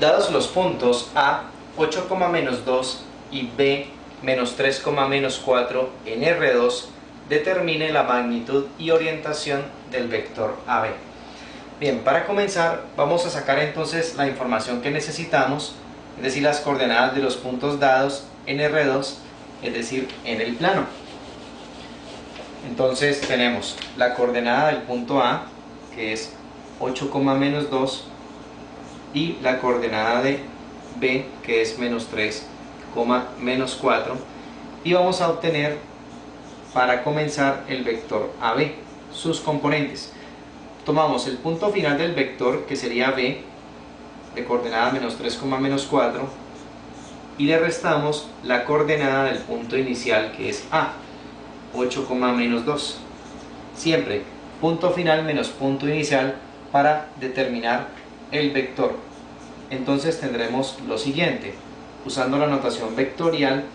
Dados los puntos A, 8,-2 y B, -3,-4 en R2, determine la magnitud y orientación del vector AB. Bien, para comenzar vamos a sacar entonces la información que necesitamos, es decir, las coordenadas de los puntos dados en R2, es decir, en el plano. Entonces tenemos la coordenada del punto A, que es 8,-2, y la coordenada de B, que es -3,-4, y vamos a obtener, para comenzar, el vector AB, sus componentes. Tomamos el punto final del vector, que sería B, de coordenada -3,-4, y le restamos la coordenada del punto inicial, que es A, 8,-2. Siempre punto final menos punto inicial para determinar el vector. Entonces tendremos lo siguiente: usando la notación vectorial,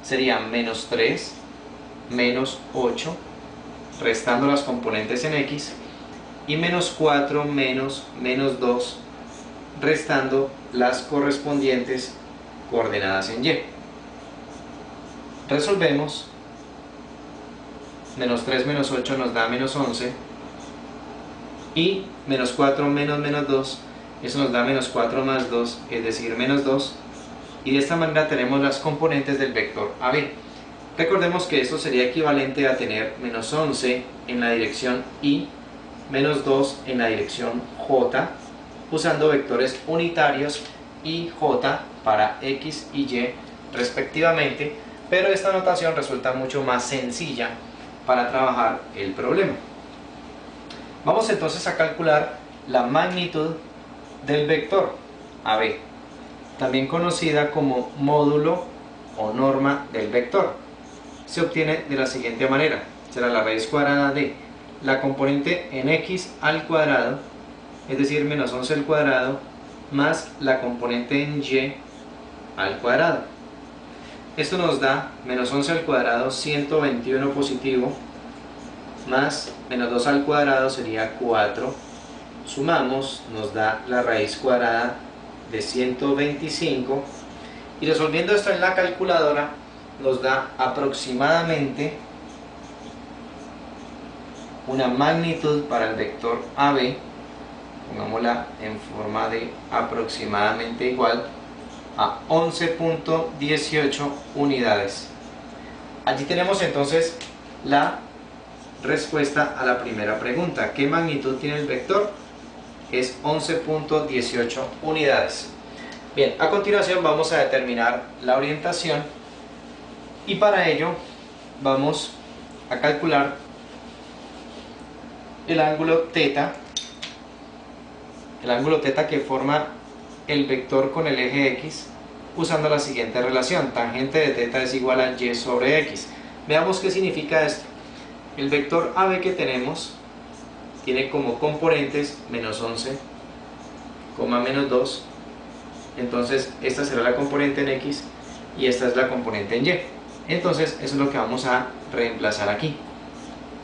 sería -3, -8, restando las componentes en X, y -4 menos -2, restando las correspondientes coordenadas en Y. Resolvemos. -3 menos 8 nos da -11, y -4 menos -2, eso nos da -4 más 2, es decir, -2, y de esta manera tenemos las componentes del vector AB. Recordemos que esto sería equivalente a tener -11 en la dirección Y, -2 en la dirección J, usando vectores unitarios y J para X y Y respectivamente, pero esta notación resulta mucho más sencilla para trabajar el problema. Vamos entonces a calcular la magnitud del vector AB, también conocida como módulo o norma del vector. Se obtiene de la siguiente manera: será la raíz cuadrada de la componente en X al cuadrado, es decir, -11 al cuadrado, más la componente en Y al cuadrado. Esto nos da -11 al cuadrado, 121 positivo, más -2 al cuadrado sería 4. Sumamos, nos da la raíz cuadrada de 125. Y resolviendo esto en la calculadora, nos da aproximadamente una magnitud para el vector AB, pongámosla en forma de aproximadamente igual a 11.18 unidades. Allí tenemos entonces la respuesta a la primera pregunta: ¿qué magnitud tiene el vector? Es 11.18 unidades. Bien, a continuación vamos a determinar la orientación, y para ello vamos a calcular el ángulo θ, que forma el vector con el eje X, usando la siguiente relación: tangente de θ es igual a Y sobre X. Veamos qué significa esto. El vector AB que tenemos tiene como componentes -11, -2, entonces esta será la componente en X y esta es la componente en Y. Entonces eso es lo que vamos a reemplazar aquí.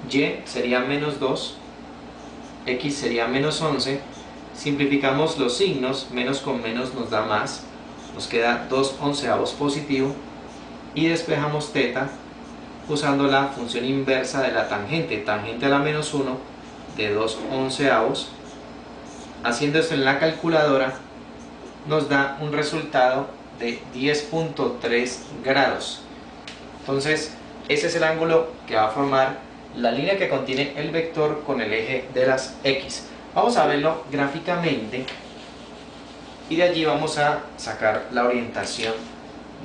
Y sería -2, X sería -11, simplificamos los signos, menos con menos nos da más, nos queda 2/11 positivo, y despejamos θ usando la función inversa de la tangente, tangente a la -1 de 2/11. Haciendo esto en la calculadora nos da un resultado de 10.3 grados. Entonces ese es el ángulo que va a formar la línea que contiene el vector con el eje de las X. Vamos a verlo gráficamente, y de allí vamos a sacar la orientación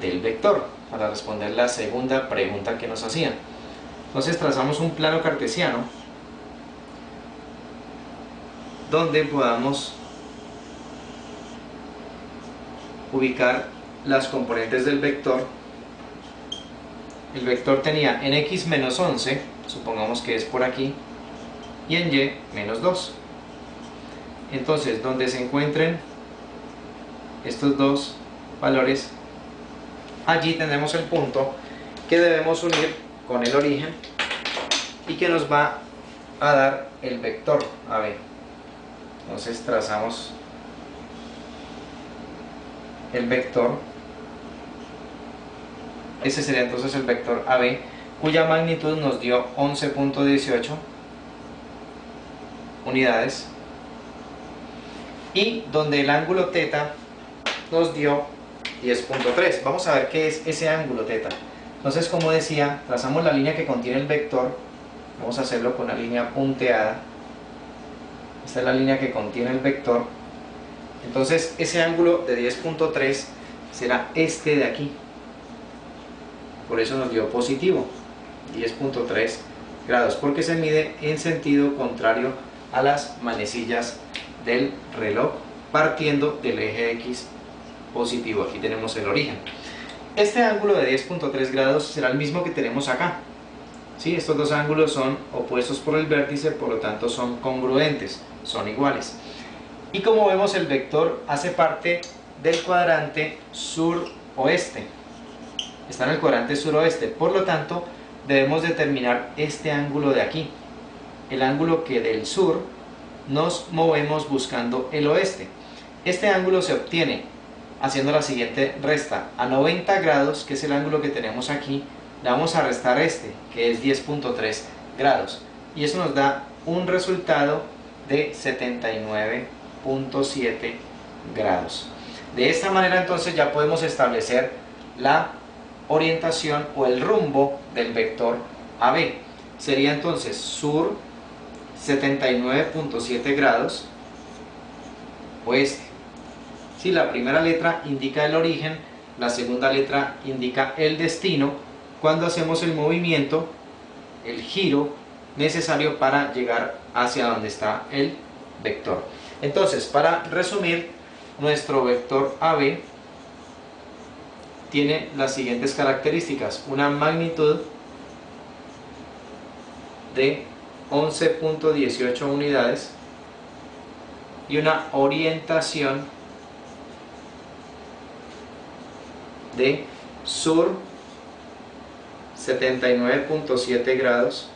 del vector para responder la segunda pregunta que nos hacían. Entonces trazamos un plano cartesiano donde podamos ubicar las componentes del vector. El vector tenía en X -11, supongamos que es por aquí, y en Y -2. Entonces, donde se encuentren estos dos valores, allí tendremos el punto que debemos unir con el origen y que nos va a dar el vector AB. Entonces trazamos el vector, ese sería entonces el vector AB, cuya magnitud nos dio 11.18 unidades, y donde el ángulo θ nos dio 10.3. Vamos a ver qué es ese ángulo θ. Entonces, como decía, trazamos la línea que contiene el vector. Vamos a hacerlo con la línea punteada. Esta es la línea que contiene el vector. Entonces, ese ángulo de 10.3 será este de aquí. Por eso nos dio positivo, 10.3 grados, porque se mide en sentido contrario a las manecillas del reloj, partiendo del eje X positivo. Aquí tenemos el origen. Este ángulo de 10.3 grados será el mismo que tenemos acá. ¿Sí? Estos dos ángulos son opuestos por el vértice, por lo tanto son congruentes, son iguales. Y como vemos, el vector hace parte del cuadrante sur-oeste. Está en el cuadrante suroeste, por lo tanto debemos determinar este ángulo de aquí, el ángulo que del sur nos movemos buscando el oeste. Este ángulo se obtiene haciendo la siguiente resta: a 90 grados, que es el ángulo que tenemos aquí, le vamos a restar este, que es 10.3 grados, y eso nos da un resultado de 79.7 grados. De esta manera entonces ya podemos establecer la orientación o el rumbo del vector AB. Sería entonces sur 79.7 grados, oeste. Si la primera letra indica el origen, la segunda letra indica el destino, cuando hacemos el movimiento, el giro necesario para llegar hacia donde está el vector. Entonces, para resumir, nuestro vector AB tiene las siguientes características: una magnitud de 11.18 unidades y una orientación de sur 79.7 grados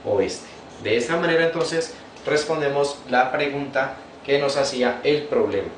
oeste. De esta manera entonces respondemos la pregunta que nos hacía el problema.